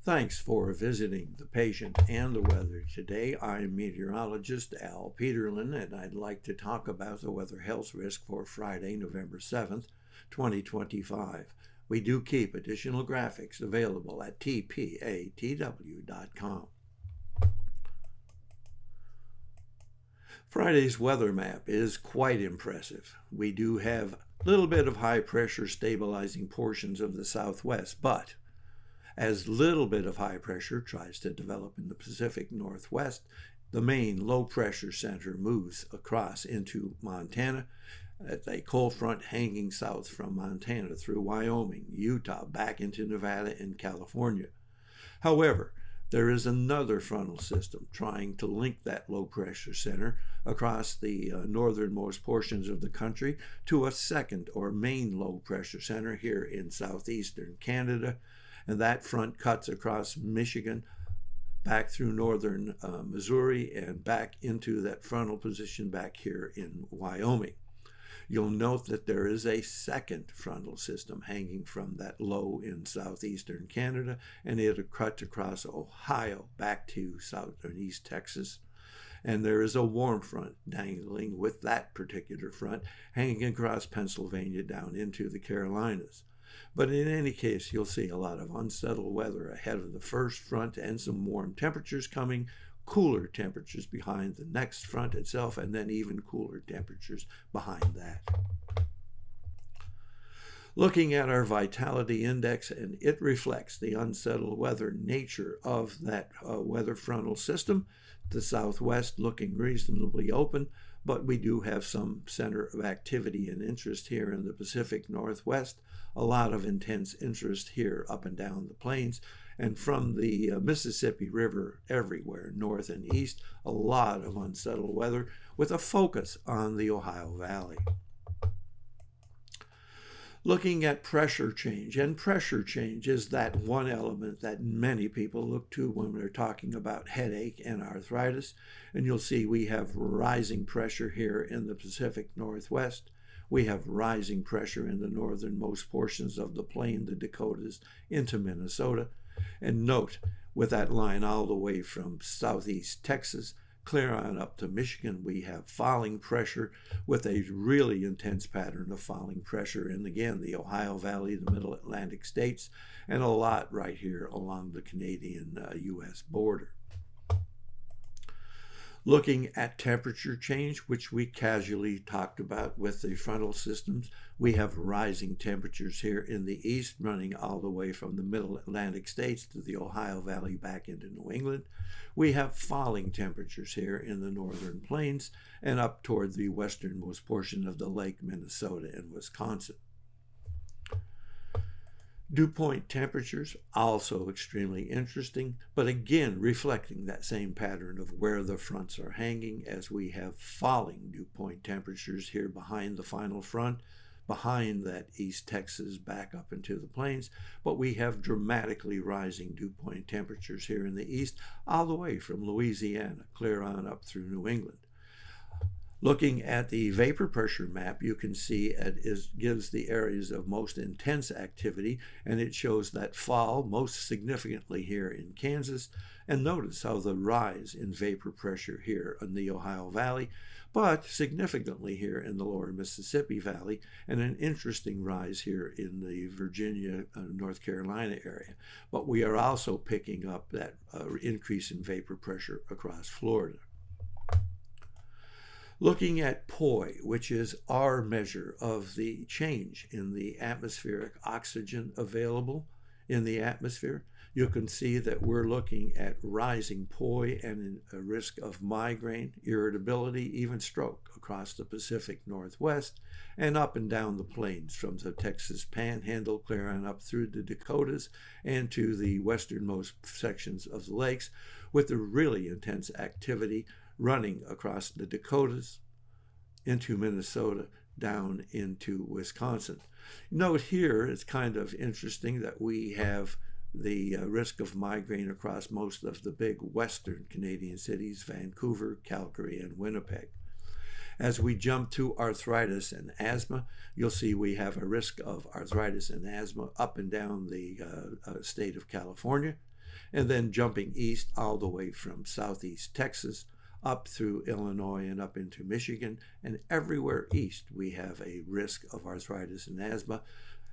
Thanks for visiting the patient and the weather today. I'm meteorologist Al Peterlin, and I'd like to talk about the weather health risk for Friday, November 7th, 2025. We do keep additional graphics available at tpatw.com. Friday's weather map is quite impressive. We do have a little bit of high pressure stabilizing portions of the southwest, but as little bit of high pressure tries to develop in the Pacific Northwest, the main low pressure center moves across into Montana at a cold front hanging south from Montana through Wyoming, Utah, back into Nevada and California. However, there is another frontal system trying to link that low pressure center across the northernmost portions of the country to a second or main low pressure center here in southeastern Canada. And that front cuts across Michigan, back through northern Missouri, and back into that frontal position back here in Wyoming. You'll note that there is a second frontal system hanging from that low in southeastern Canada, and it cuts across Ohio back to southern East Texas. And there is a warm front dangling with that particular front hanging across Pennsylvania down into the Carolinas. But in any case, you'll see a lot of unsettled weather ahead of the first front and some warm temperatures coming, cooler temperatures behind the next front itself, and then even cooler temperatures behind that. Looking at our vitality index, and it reflects the unsettled weather nature of that weather frontal system. The southwest looking reasonably open, but we do have some center of activity and interest here in the Pacific Northwest, a lot of intense interest here up and down the plains, and from the Mississippi River everywhere, north and east, a lot of unsettled weather with a focus on the Ohio Valley. Looking at pressure change, and pressure change is that one element that many people look to when we're talking about headache and arthritis. And you'll see we have rising pressure here in the Pacific Northwest. We have rising pressure in the northernmost portions of the plain, the Dakotas, into Minnesota. And note, with that line all the way from southeast Texas, clear on up to Michigan, we have falling pressure with a really intense pattern of falling pressure in, again, the Ohio Valley, the Middle Atlantic states, and a lot right here along the Canadian-U.S. border. Looking at temperature change, which we casually talked about with the frontal systems, we have rising temperatures here in the east, running all the way from the Middle Atlantic states to the Ohio Valley back into New England. We have falling temperatures here in the northern plains and up toward the westernmost portion of the lake, Minnesota and Wisconsin. Dew point temperatures, also extremely interesting, but again reflecting that same pattern of where the fronts are hanging, as we have falling dew point temperatures here behind the final front, behind that East Texas back up into the plains, but we have dramatically rising dew point temperatures here in the east, all the way from Louisiana, clear on up through New England. Looking at the vapor pressure map, you can see it gives the areas of most intense activity, and it shows that fall most significantly here in Kansas. And notice how the rise in vapor pressure here in the Ohio Valley, but significantly here in the lower Mississippi Valley, and an interesting rise here in the Virginia, North Carolina area. But we are also picking up that increase in vapor pressure across Florida. Looking at POI, which is our measure of the change in the atmospheric oxygen available in the atmosphere, you can see that we're looking at rising POI and a risk of migraine, irritability, even stroke across the Pacific Northwest and up and down the plains from the Texas Panhandle clear on up through the Dakotas and to the westernmost sections of the lakes, with the really intense activity running across the Dakotas into Minnesota down into Wisconsin. Note here, it's kind of interesting that we have the risk of migraine across most of the big western Canadian cities, Vancouver, Calgary, and Winnipeg. As we jump to arthritis and asthma, you'll see we have a risk of arthritis and asthma up and down the state of California. and then jumping east all the way from southeast Texas up through Illinois and up into Michigan, and everywhere east we have a risk of arthritis and asthma,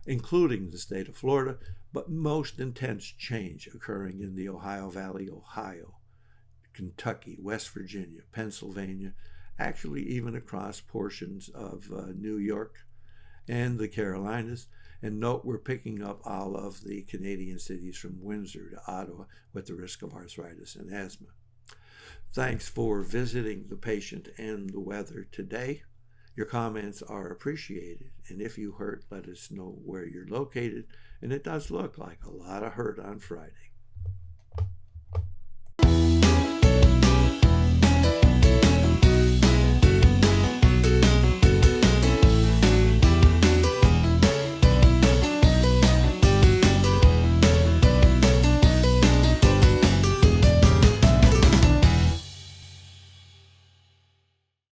including the state of Florida, but most intense change occurring in the Ohio Valley, Ohio, Kentucky, West Virginia, Pennsylvania, actually even across portions of New York and the Carolinas. And note, we're picking up all of the Canadian cities from Windsor to Ottawa with the risk of arthritis and asthma. Thanks for visiting the patient and the weather today. Your comments are appreciated, and if you hurt, let us know where you're located. And it does look like a lot of hurt on Friday.